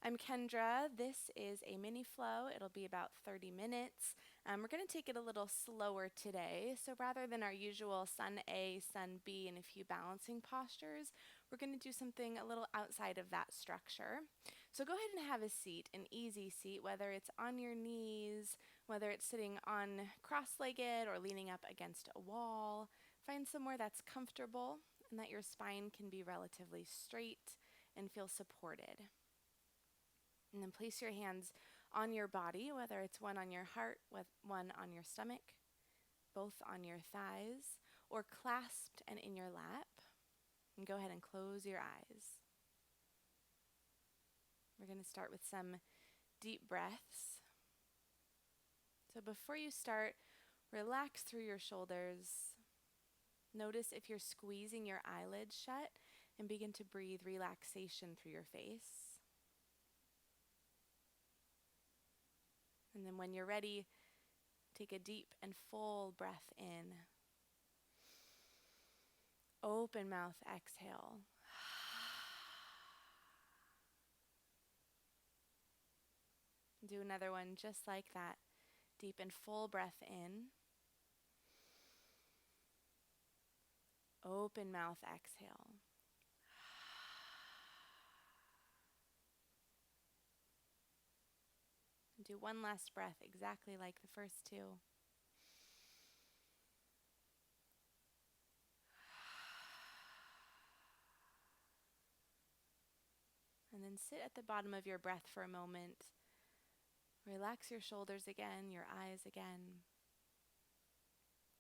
I'm Kendra. This is a mini flow. It'll be about 30 minutes. We're going to take it a little slower today. So rather than our usual sun A, sun B, and a few balancing postures, we're going to do something a little outside of that structure. So go ahead and have a seat, an easy seat, whether it's on your knees, whether it's sitting on cross-legged or leaning up against a wall. Find somewhere that's comfortable and that your spine can be relatively straight and feel supported. And then place your hands on your body, whether it's one on your heart, one on your stomach, both on your thighs, or clasped and in your lap. And go ahead and close your eyes. We're going to start with some deep breaths. So before you start, relax through your shoulders. Notice if you're squeezing your eyelids shut and begin to breathe relaxation through your face. And then when you're ready, take a deep and full breath in. Open mouth, exhale. Do another one just like that. Deep and full breath in. Open mouth, exhale. Do one last breath exactly like the first two. And then sit at the bottom of your breath for a moment. Relax your shoulders again, your eyes again.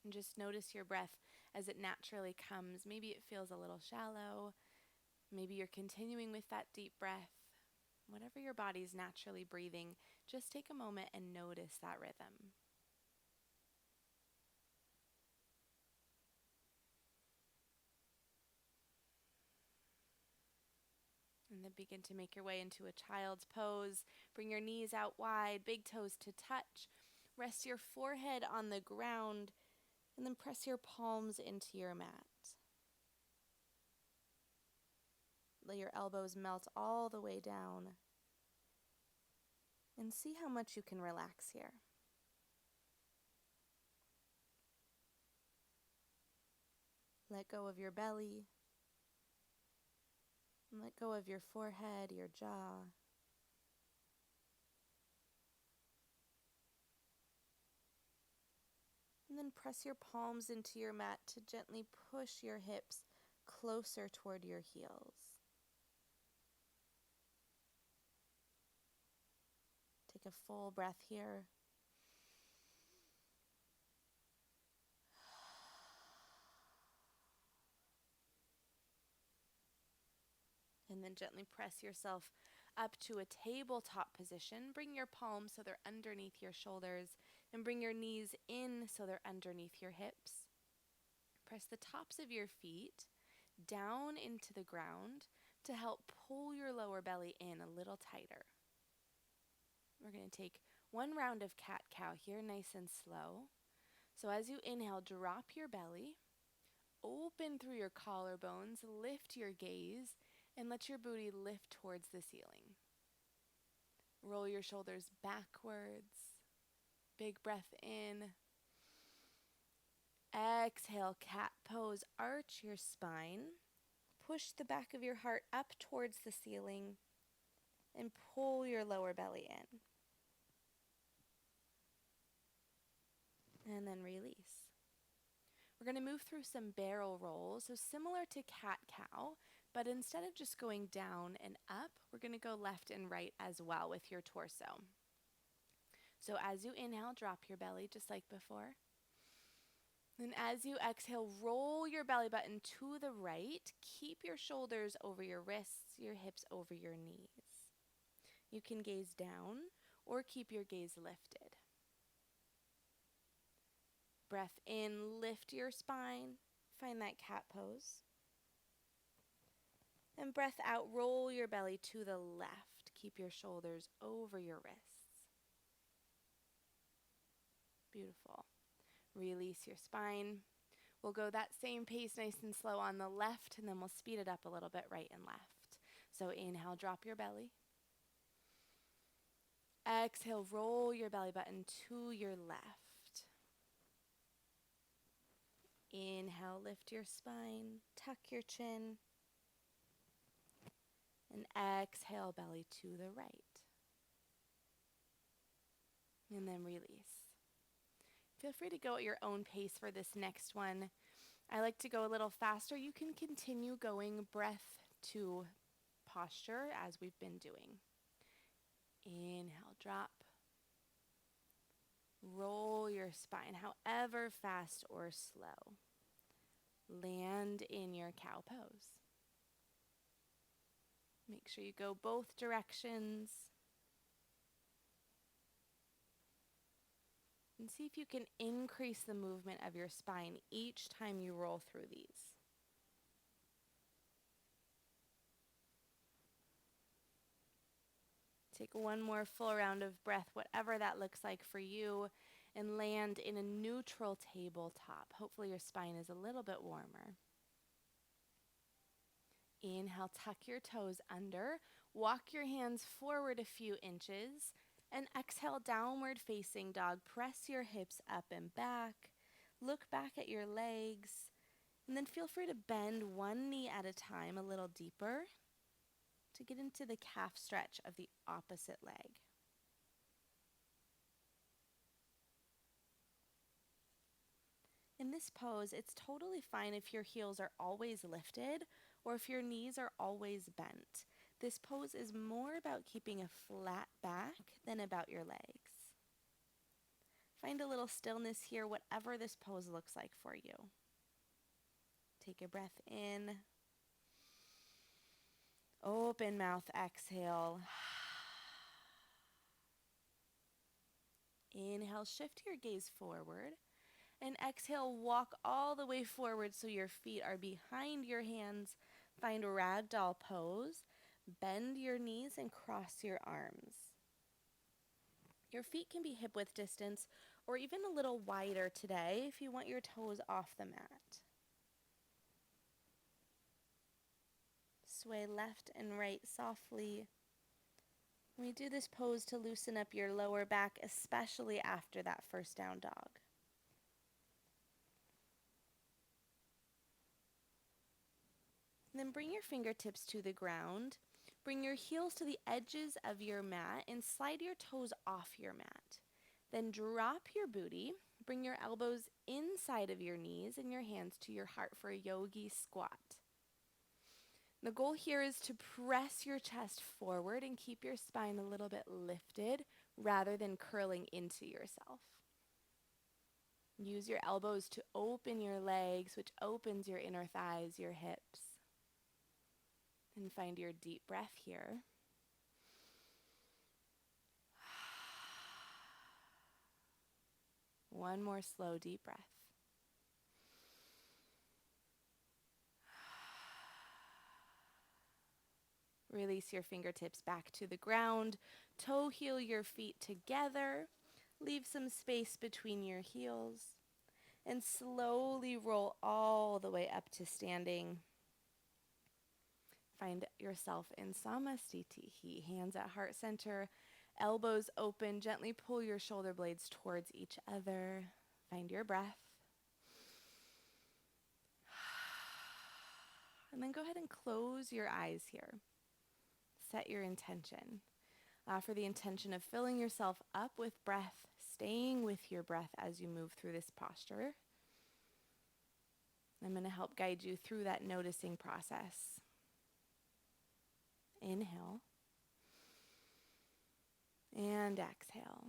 And just notice your breath as it naturally comes. Maybe it feels a little shallow. Maybe you're continuing with that deep breath. Whatever your body's naturally breathing, just take a moment and notice that rhythm. And then begin to make your way into a child's pose. Bring your knees out wide, big toes to touch. Rest your forehead on the ground, and then press your palms into your mat. Let your elbows melt all the way down. And see how much you can relax here. Let go of your belly. And let go of your forehead, your jaw. And then press your palms into your mat to gently push your hips closer toward your heels. Take a full breath here. And then gently press yourself up to a tabletop position. Bring your palms so they're underneath your shoulders, and bring your knees in so they're underneath your hips. Press the tops of your feet down into the ground to help pull your lower belly in a little tighter. We're going to take one round of cat-cow here, nice and slow. So as you inhale, drop your belly, open through your collarbones, lift your gaze, and let your booty lift towards the ceiling. Roll your shoulders backwards. Big breath in. Exhale, cat pose. Arch your spine. Push the back of your heart up towards the ceiling and pull your lower belly in. And then release. We're going to move through some barrel rolls, so similar to cat-cow, but instead of just going down and up, we're going to go left and right as well with your torso. So as you inhale, drop your belly just like before. And as you exhale, roll your belly button to the right. Keep your shoulders over your wrists, your hips over your knees. You can gaze down or keep your gaze lifted. Breath in, lift your spine. Find that cat pose. And breath out, roll your belly to the left. Keep your shoulders over your wrists. Beautiful. Release your spine. We'll go that same pace nice and slow on the left, and then we'll speed it up a little bit right and left. So inhale, drop your belly. Exhale, roll your belly button to your left. Inhale, lift your spine, tuck your chin. And exhale, belly to the right. And then release. Feel free to go at your own pace for this next one. I like to go a little faster. You can continue going breath to posture as we've been doing. Inhale, drop. Roll your spine, however fast or slow. Land in your cow pose. Make sure you go both directions. And see if you can increase the movement of your spine each time you roll through these. Take one more full round of breath, whatever that looks like for you, and land in a neutral tabletop. Hopefully your spine is a little bit warmer. Inhale, tuck your toes under. Walk your hands forward a few inches. And exhale, downward facing dog. Press your hips up and back. Look back at your legs. And then feel free to bend one knee at a time a little deeper to get into the calf stretch of the opposite leg. In this pose, it's totally fine if your heels are always lifted or if your knees are always bent. This pose is more about keeping a flat back than about your legs. Find a little stillness here, whatever this pose looks like for you. Take a breath in. Open mouth, exhale. Inhale, shift your gaze forward. And exhale, walk all the way forward so your feet are behind your hands. Find ragdoll pose. Bend your knees and cross your arms. Your feet can be hip-width distance or even a little wider today if you want your toes off the mat. Sway left and right softly. We do this pose to loosen up your lower back, especially after that first down dog. And then bring your fingertips to the ground. Bring your heels to the edges of your mat and slide your toes off your mat. Then drop your booty. Bring your elbows inside of your knees and your hands to your heart for a yogi squat. The goal here is to press your chest forward and keep your spine a little bit lifted rather than curling into yourself. Use your elbows to open your legs, which opens your inner thighs, your hips. And find your deep breath here. One more slow, deep breath. Release your fingertips back to the ground. Toe heel your feet together. Leave some space between your heels. And slowly roll all the way up to standing. Find yourself in Samasthiti. Hands at heart center. Elbows open. Gently pull your shoulder blades towards each other. Find your breath. And then go ahead and close your eyes here. Set your intention. For the intention of filling yourself up with breath, staying with your breath as you move through this posture. I'm going to help guide you through that noticing process. Inhale. And exhale.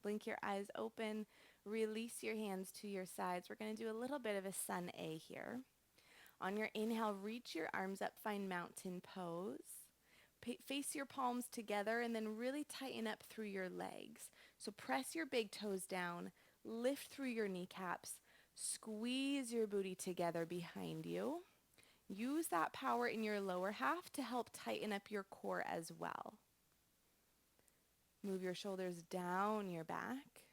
Blink your eyes open. Release your hands to your sides. We're going to do a little bit of a sun A here. On your inhale, reach your arms up, find mountain pose. Face your palms together and then really tighten up through your legs. So press your big toes down, lift through your kneecaps, squeeze your booty together behind you. Use that power in your lower half to help tighten up your core as well. Move your shoulders down your back.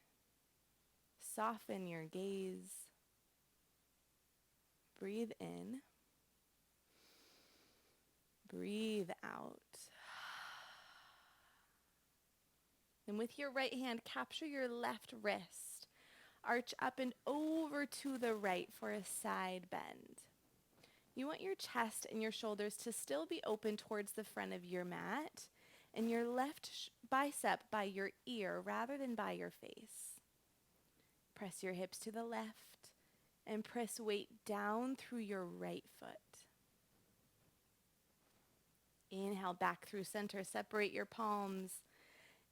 Soften your gaze. Breathe in. Breathe breathe out. And with your right hand, capture your left wrist. Arch up and over to the right for a side bend. You want your chest and your shoulders to still be open towards the front of your mat, and your left bicep by your ear rather than by your face. Press your hips to the left and press weight down through your right foot. Inhale back through center. Separate your palms.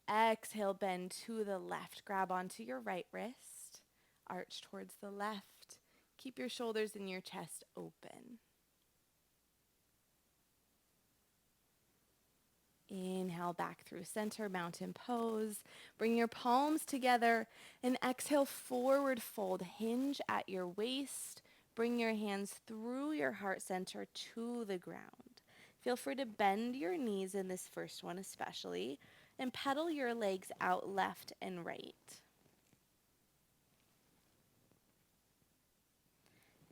Exhale, bend to the left. Grab onto your right wrist. Arch towards the left. Keep your shoulders and your chest open. Inhale back through center, mountain pose. Bring your palms together and exhale, forward fold. Hinge at your waist. Bring your hands through your heart center to the ground. Feel free to bend your knees in this first one especially, and pedal your legs out left and right.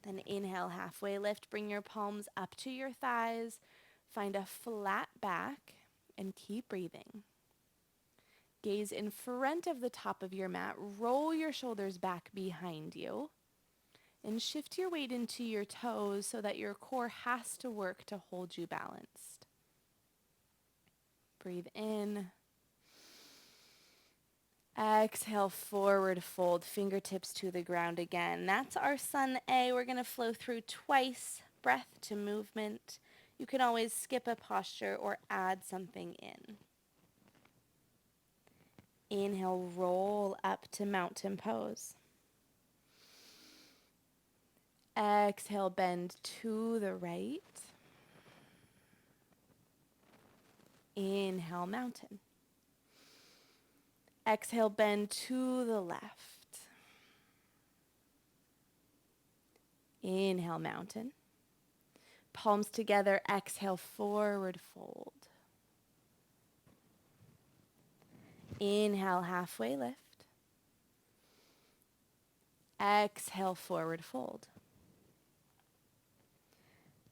Then inhale, halfway lift. Bring your palms up to your thighs. Find a flat back and keep breathing. Gaze in front of the top of your mat. Roll your shoulders back behind you. And shift your weight into your toes so that your core has to work to hold you balanced. Breathe in. Exhale, forward fold, fingertips to the ground again. That's our Sun A. We're going to flow through twice, breath to movement. You can always skip a posture or add something in. Inhale, roll up to mountain pose. Exhale, bend to the right. Inhale, mountain. Exhale, bend to the left. Inhale, mountain. Palms together, exhale, forward fold. Inhale, halfway lift. Exhale, forward fold.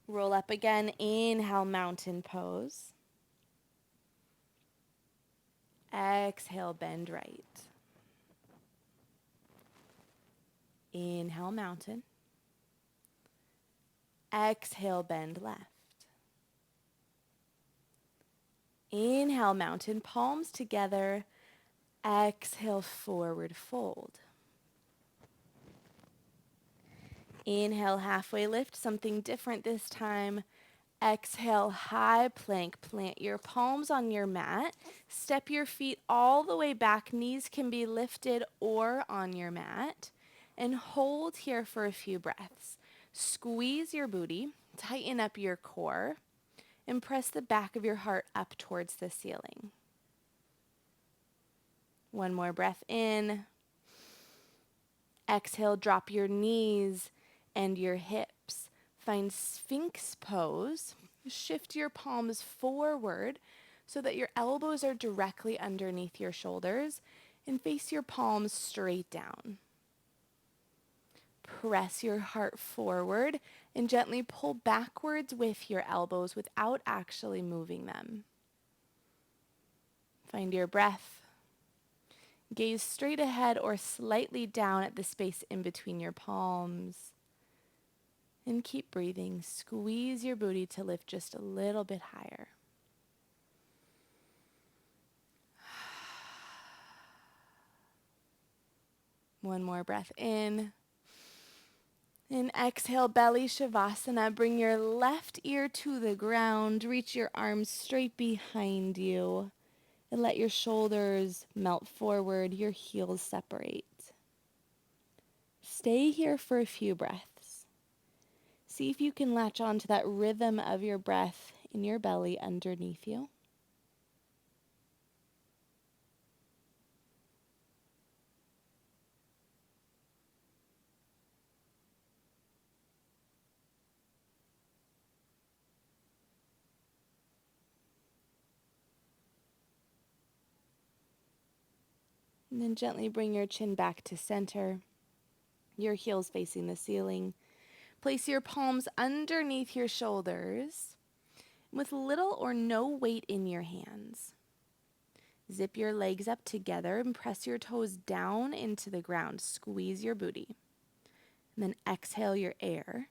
Roll up again, inhale, mountain pose. Exhale, bend right. Inhale, mountain. Exhale, bend left. Inhale, mountain, palms together. Exhale, forward fold. Inhale, halfway lift, something different this time. Exhale, high plank. Plant your palms on your mat. Step your feet all the way back. Knees can be lifted or on your mat. And hold here for a few breaths. Squeeze your booty, tighten up your core, and press the back of your heart up towards the ceiling. One more breath in. Exhale, drop your knees and your hips. Find Sphinx pose. Shift your palms forward so that your elbows are directly underneath your shoulders and face your palms straight down. Press your heart forward and gently pull backwards with your elbows without actually moving them. Find your breath. Gaze straight ahead or slightly down at the space in between your palms. And keep breathing. Squeeze your booty to lift just a little bit higher. One more breath in. And exhale, belly shavasana. Bring your left ear to the ground. Reach your arms straight behind you. And let your shoulders melt forward. Your heels separate. Stay here for a few breaths. See if you can latch on to that rhythm of your breath in your belly underneath you. And then gently bring your chin back to center, your heels facing the ceiling. Place your palms underneath your shoulders with little or no weight in your hands. Zip your legs up together and press your toes down into the ground. Squeeze your booty. And then exhale your air.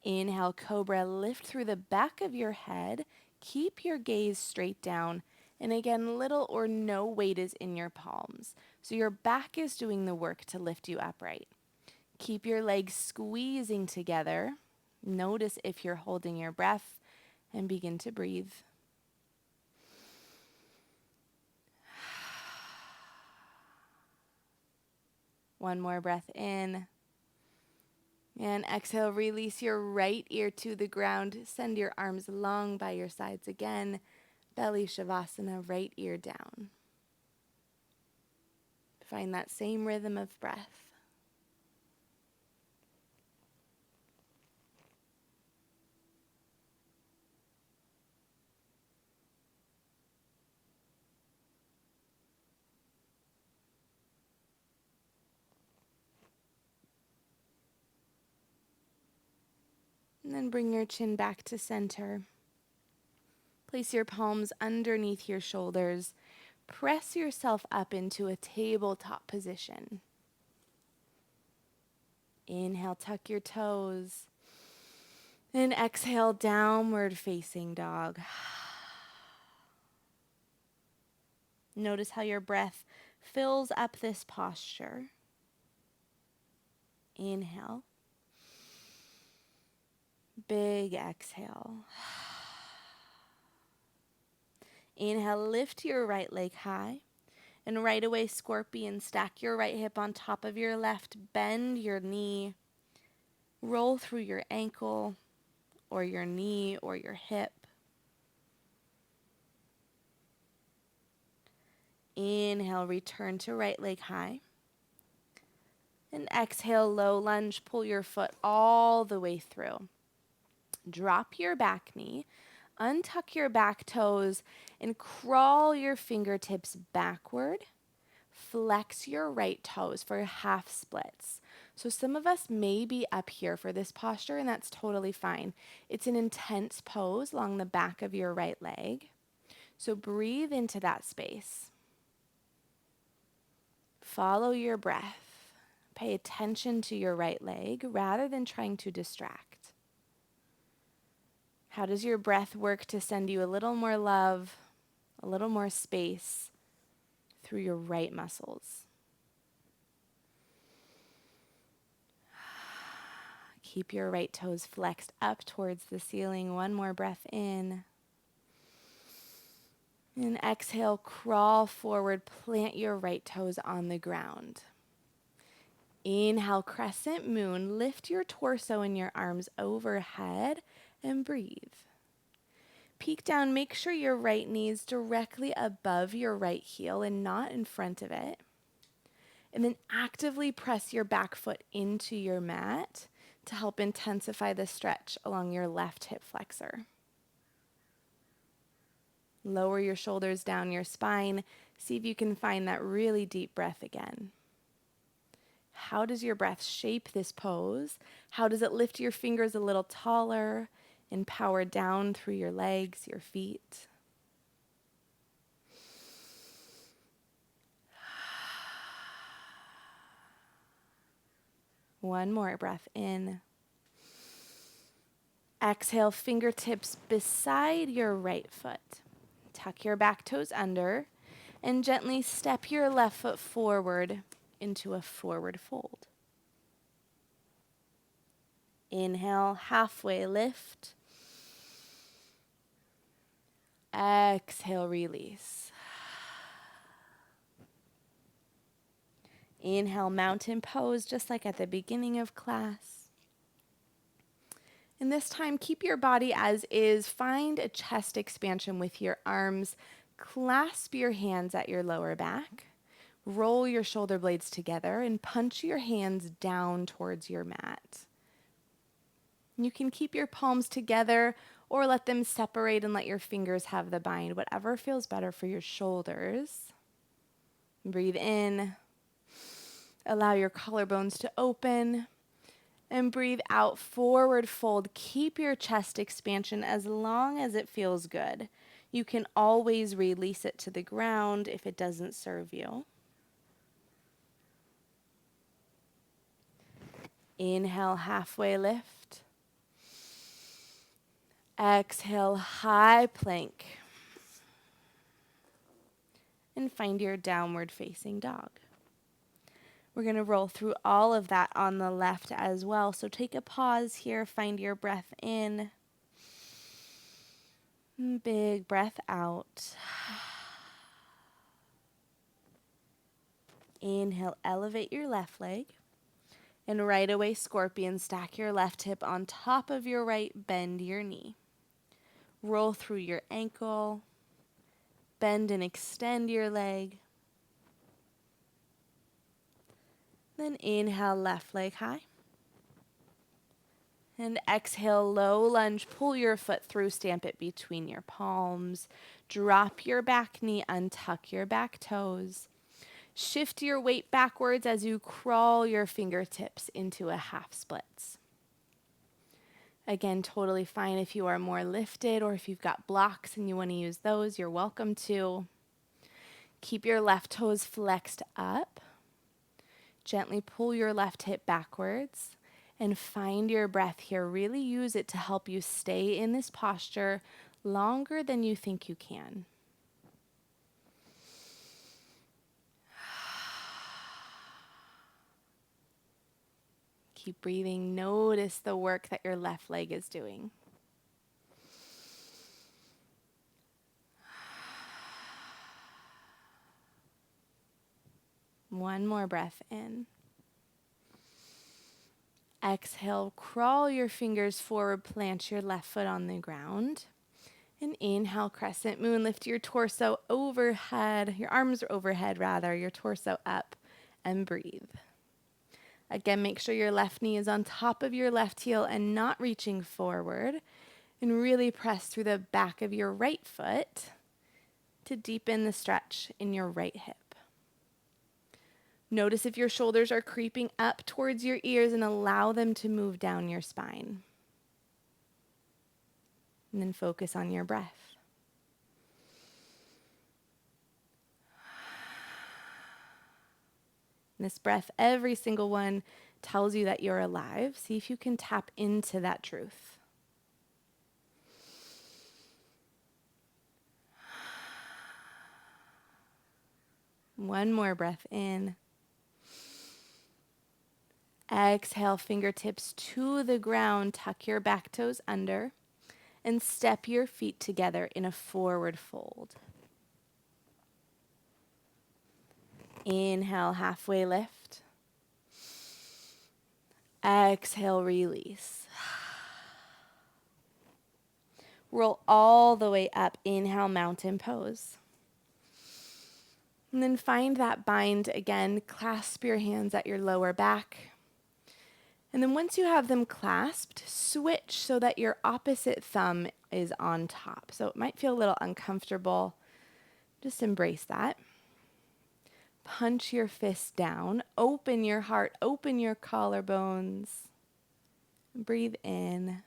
Inhale, cobra. Lift through the back of your head. Keep your gaze straight down. And again, little or no weight is in your palms. So your back is doing the work to lift you upright. Keep your legs squeezing together. Notice if you're holding your breath and begin to breathe. One more breath in. And exhale, release your right ear to the ground. Send your arms long by your sides again. Belly Shavasana, right ear down. Find that same rhythm of breath. And then bring your chin back to center. Place your palms underneath your shoulders. Press yourself up into a tabletop position. Inhale, tuck your toes. And exhale, downward facing dog. Notice how your breath fills up this posture. Inhale. Big exhale. Inhale, lift your right leg high. And right away, scorpion, stack your right hip on top of your left. Bend your knee. Roll through your ankle or your knee or your hip. Inhale, return to right leg high. And exhale, low lunge, pull your foot all the way through. Drop your back knee, untuck your back toes, and crawl your fingertips backward. Flex your right toes for half splits. So some of us may be up here for this posture, and that's totally fine. It's an intense pose along the back of your right leg. So breathe into that space. Follow your breath. Pay attention to your right leg rather than trying to distract. How does your breath work to send you a little more love, a little more space through your right muscles? Keep your right toes flexed up towards the ceiling. One more breath in. And exhale, crawl forward, plant your right toes on the ground. Inhale, crescent moon. Lift your torso and your arms overhead and breathe. Peek down, make sure your right knee is directly above your right heel and not in front of it. And then actively press your back foot into your mat to help intensify the stretch along your left hip flexor. Lower your shoulders down your spine. See if you can find that really deep breath again. How does your breath shape this pose? How does it lift your fingers a little taller and power down through your legs, your feet? One more breath in. Exhale, fingertips beside your right foot. Tuck your back toes under and gently step your left foot forward into a forward fold. Inhale, halfway lift. Exhale, release. Inhale, mountain pose, just like at the beginning of class. And this time, keep your body as is. Find a chest expansion with your arms. Clasp your hands at your lower back. Roll your shoulder blades together and punch your hands down towards your mat. You can keep your palms together or let them separate and let your fingers have the bind, whatever feels better for your shoulders. Breathe in. Allow your collarbones to open. And breathe out, forward fold. Keep your chest expansion as long as it feels good. You can always release it to the ground if it doesn't serve you. Inhale, halfway lift. Exhale, high plank. And find your downward facing dog. We're going to roll through all of that on the left as well. So take a pause here, find your breath in. Big breath out. Inhale, elevate your left leg. And right away, scorpion, stack your left hip on top of your right, bend your knee. Roll through your ankle. Bend and extend your leg. Then inhale, left leg high. And exhale, low lunge. Pull your foot through, stamp it between your palms. Drop your back knee, untuck your back toes. Shift your weight backwards as you crawl your fingertips into a half splits. Again, totally fine if you are more lifted or if you've got blocks and you want to use those, you're welcome to. Keep your left toes flexed up. Gently pull your left hip backwards and find your breath here. Really use it to help you stay in this posture longer than you think you can. Keep breathing. Notice the work that your left leg is doing. One more breath in. Exhale, crawl your fingers forward, plant your left foot on the ground. And inhale, crescent moon, lift your torso overhead, your arms are overhead rather, your torso up, and breathe. Again, make sure your left knee is on top of your left heel and not reaching forward. And really press through the back of your right foot to deepen the stretch in your right hip. Notice if your shoulders are creeping up towards your ears and allow them to move down your spine. And then focus on your breath. This breath, every single one, tells you that you're alive. See if you can tap into that truth. One more breath in. Exhale, fingertips to the ground. Tuck your back toes under and step your feet together in a forward fold. Inhale, halfway lift. Exhale, release. Roll all the way up. Inhale, mountain pose. And then find that bind again. Clasp your hands at your lower back. And then once you have them clasped, switch so that your opposite thumb is on top. So it might feel a little uncomfortable. Just embrace that. Punch your fist down. Open your heart. Open your collarbones. Breathe in.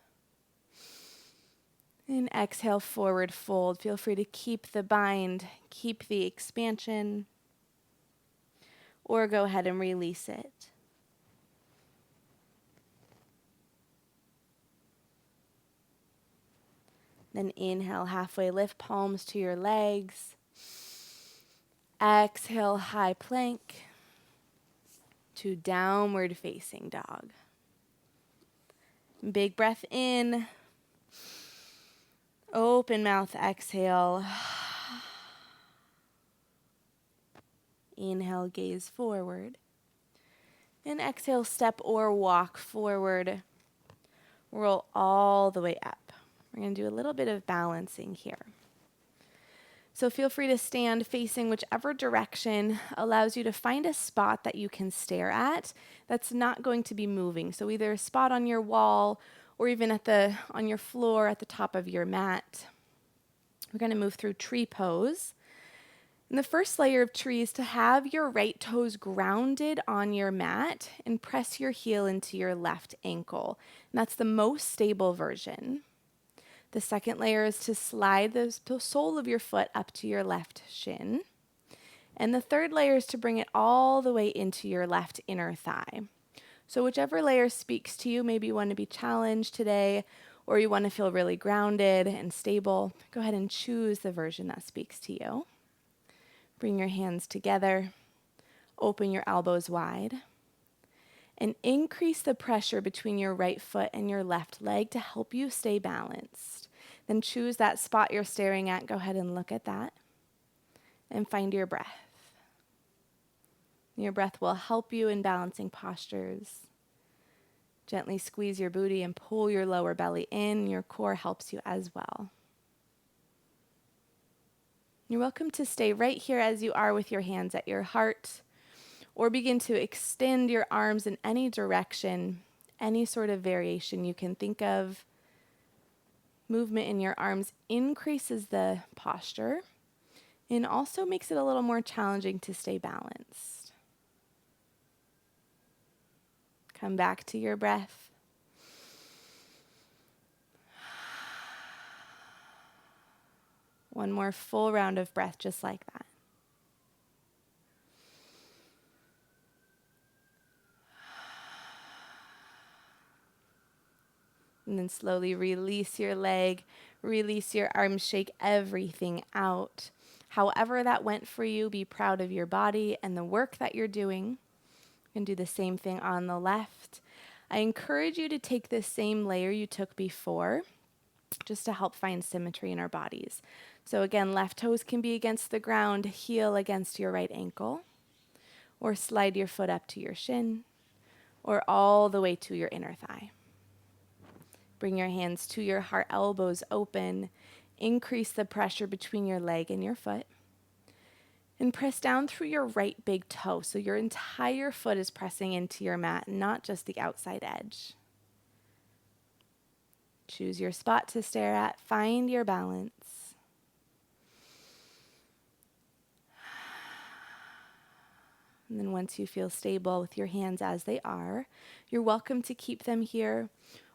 And exhale, forward fold. Feel free to keep the bind, keep the expansion, or go ahead and release it. Then inhale, halfway lift, palms to your legs. Exhale, high plank to downward facing dog. Big breath in. Open mouth, exhale. Inhale, gaze forward. And exhale, step or walk forward. Roll all the way up. We're going to do a little bit of balancing here. So feel free to stand facing whichever direction allows you to find a spot that you can stare at that's not going to be moving. So either a spot on your wall or even on your floor at the top of your mat. We're going to move through tree pose. And the first layer of tree is to have your right toes grounded on your mat and press your heel into your left ankle. And that's the most stable version. The second layer is to slide the sole of your foot up to your left shin. And the third layer is to bring it all the way into your left inner thigh. So whichever layer speaks to you, maybe you want to be challenged today or you want to feel really grounded and stable, go ahead and choose the version that speaks to you. Bring your hands together, open your elbows wide, and increase the pressure between your right foot and your left leg to help you stay balanced. Then choose that spot you're staring at. Go ahead and look at that and find your breath. Your breath will help you in balancing postures. Gently squeeze your booty and pull your lower belly in. Your core helps you as well. You're welcome to stay right here as you are with your hands at your heart, or begin to extend your arms in any direction, any sort of variation you can think of. Movement in your arms increases the posture and also makes it a little more challenging to stay balanced. Come back to your breath. One more full round of breath just like that. And then slowly release your leg, release your arms, shake everything out. However that went for you, be proud of your body and the work that you're doing. You can do the same thing on the left. I encourage you to take this same layer you took before, just to help find symmetry in our bodies. So again, left toes can be against the ground, heel against your right ankle, or slide your foot up to your shin, or all the way to your inner thigh. Bring your hands to your heart, elbows open. Increase the pressure between your leg and your foot. And press down through your right big toe, so your entire foot is pressing into your mat, not just the outside edge. Choose your spot to stare at. Find your balance. And then once you feel stable with your hands as they are, you're welcome to keep them here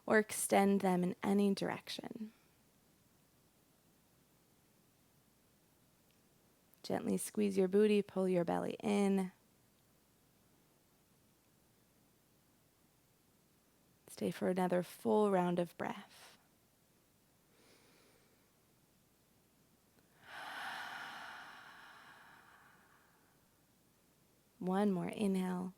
or extend them in any direction. Gently squeeze your booty, pull your belly in. Stay for another full round of breath. One more inhale.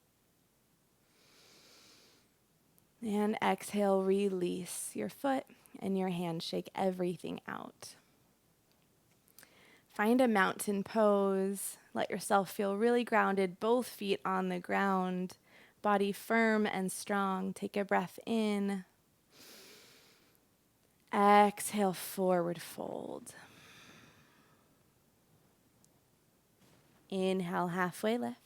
And exhale, release your foot and your hand, shake everything out. Find a mountain pose. Let yourself feel really grounded, both feet on the ground, body firm and strong. Take a breath in. Exhale, forward fold. Inhale, halfway lift.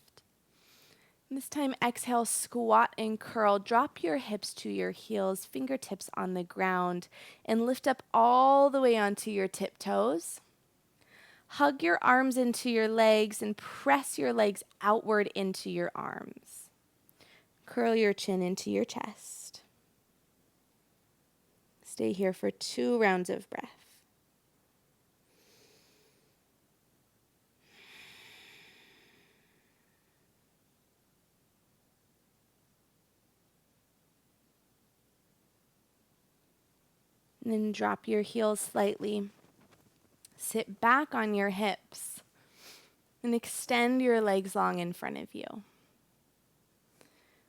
This time, exhale, squat and curl. Drop your hips to your heels, fingertips on the ground, and lift up all the way onto your tiptoes. Hug your arms into your legs and press your legs outward into your arms. Curl your chin into your chest. Stay here for 2 rounds of breath. And then drop your heels slightly. Sit back on your hips and extend your legs long in front of you.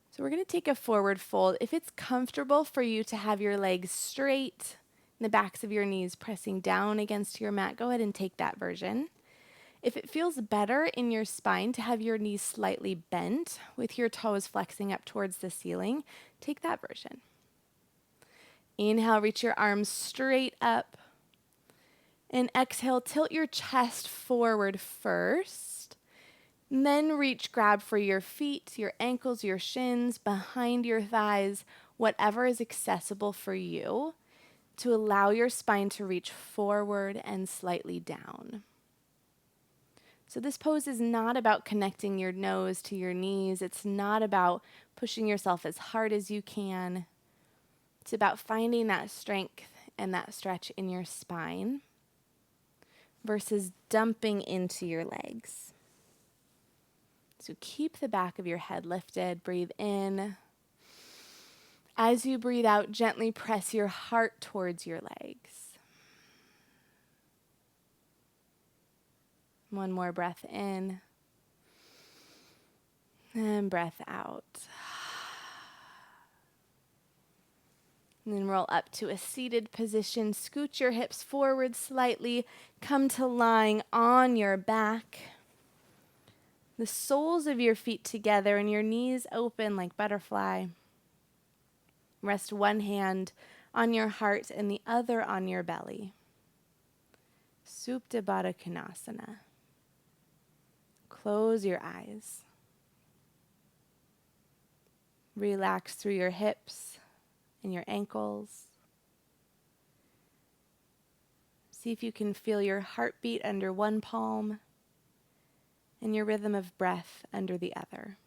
So we're going to take a forward fold. If it's comfortable for you to have your legs straight, and the backs of your knees pressing down against your mat, go ahead and take that version. If it feels better in your spine to have your knees slightly bent with your toes flexing up towards the ceiling, take that version. Inhale, reach your arms straight up. And exhale, tilt your chest forward first. And then reach, grab for your feet, your ankles, your shins, behind your thighs, whatever is accessible for you to allow your spine to reach forward and slightly down. So this pose is not about connecting your nose to your knees. It's not about pushing yourself as hard as you can. It's about finding that strength and that stretch in your spine versus dumping into your legs. So keep the back of your head lifted. Breathe in. As you breathe out, gently press your heart towards your legs. One more breath in. And breath out. And then roll up to a seated position. Scoot your hips forward slightly. Come to lying on your back. The soles of your feet together and your knees open like butterfly. Rest one hand on your heart and the other on your belly. Supta Baddha Konasana. Close your eyes. Relax through your hips and your ankles. See if you can feel your heartbeat under one palm and your rhythm of breath under the other.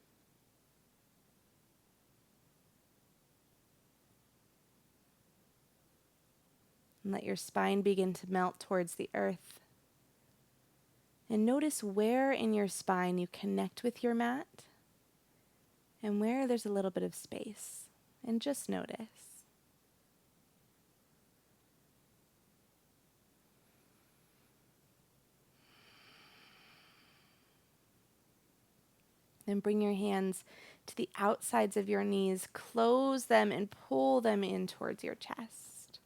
And let your spine begin to melt towards the earth. And notice where in your spine you connect with your mat and where there's a little bit of space. And just notice. Then bring your hands to the outsides of your knees. Close them and pull them in towards your chest.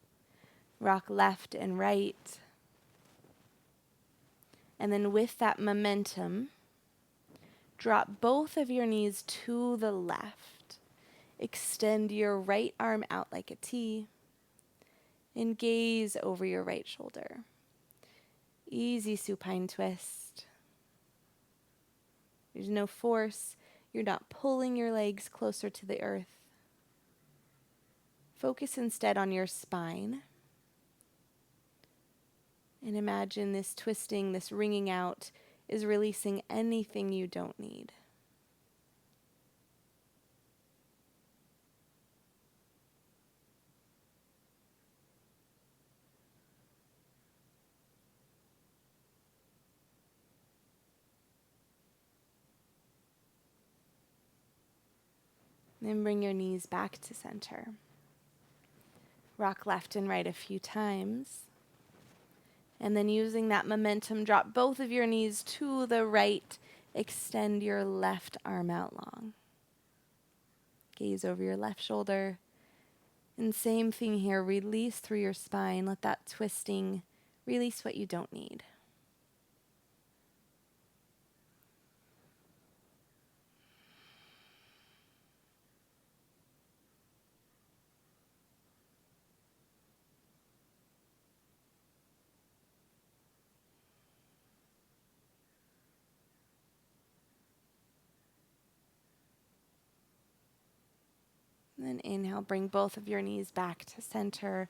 Rock left and right. And then with that momentum, drop both of your knees to the left. Extend your right arm out like a T. And gaze over your right shoulder. Easy supine twist. There's no force. You're not pulling your legs closer to the earth. Focus instead on your spine. And imagine this twisting, this wringing out is releasing anything you don't need. Then bring your knees back to center. Rock left and right a few times. And then using that momentum, drop both of your knees to the right. Extend your left arm out long. Gaze over your left shoulder. And same thing here, release through your spine. Let that twisting release what you don't need. Then inhale, bring both of your knees back to center.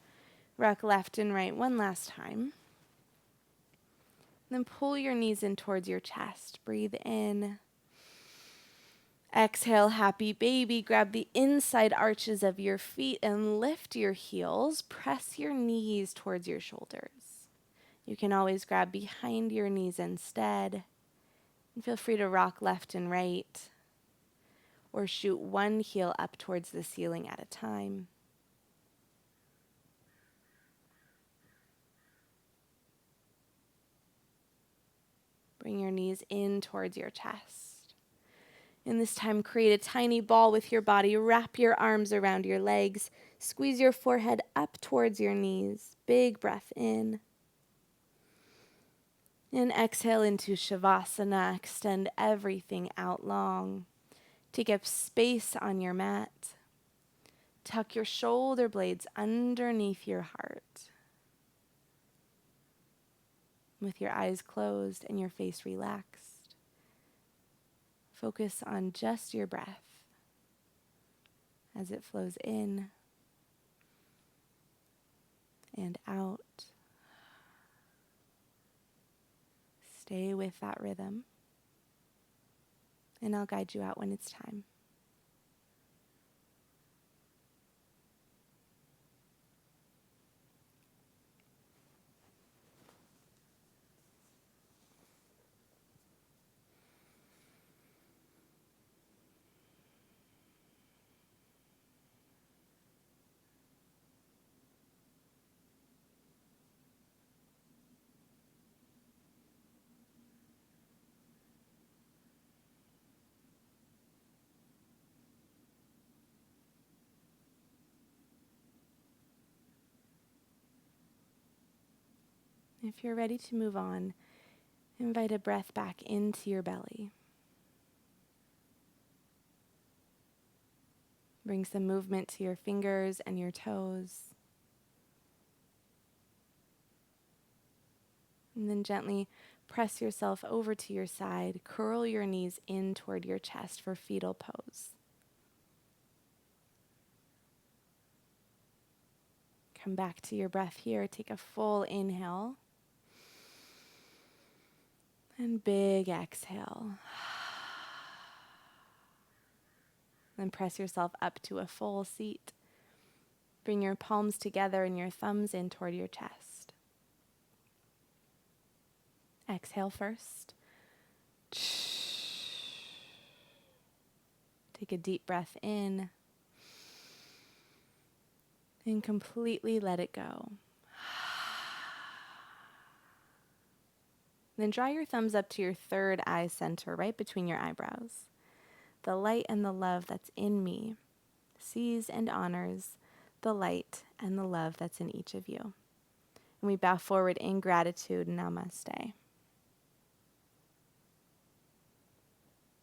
Rock left and right one last time. Then pull your knees in towards your chest. Breathe in. Exhale, happy baby. Grab the inside arches of your feet and lift your heels. Press your knees towards your shoulders. You can always grab behind your knees instead. And feel free to rock left and right, or shoot one heel up towards the ceiling at a time. Bring your knees in towards your chest. And this time, create a tiny ball with your body. Wrap your arms around your legs. Squeeze your forehead up towards your knees. Big breath in. And exhale into Shavasana. Extend everything out long. Take up space on your mat. Tuck your shoulder blades underneath your heart. With your eyes closed and your face relaxed, focus on just your breath as it flows in and out. Stay with that rhythm, and I'll guide you out when it's time. If you're ready to move on, invite a breath back into your belly. Bring some movement to your fingers and your toes. And then gently press yourself over to your side. Curl your knees in toward your chest for fetal pose. Come back to your breath here. Take a full inhale. And big exhale. Then press yourself up to a full seat. Bring your palms together and your thumbs in toward your chest. Exhale first. Take a deep breath in. And completely let it go. Then draw your thumbs up to your third eye center, right between your eyebrows. The light and the love that's in me sees and honors the light and the love that's in each of you. And we bow forward in gratitude. Namaste.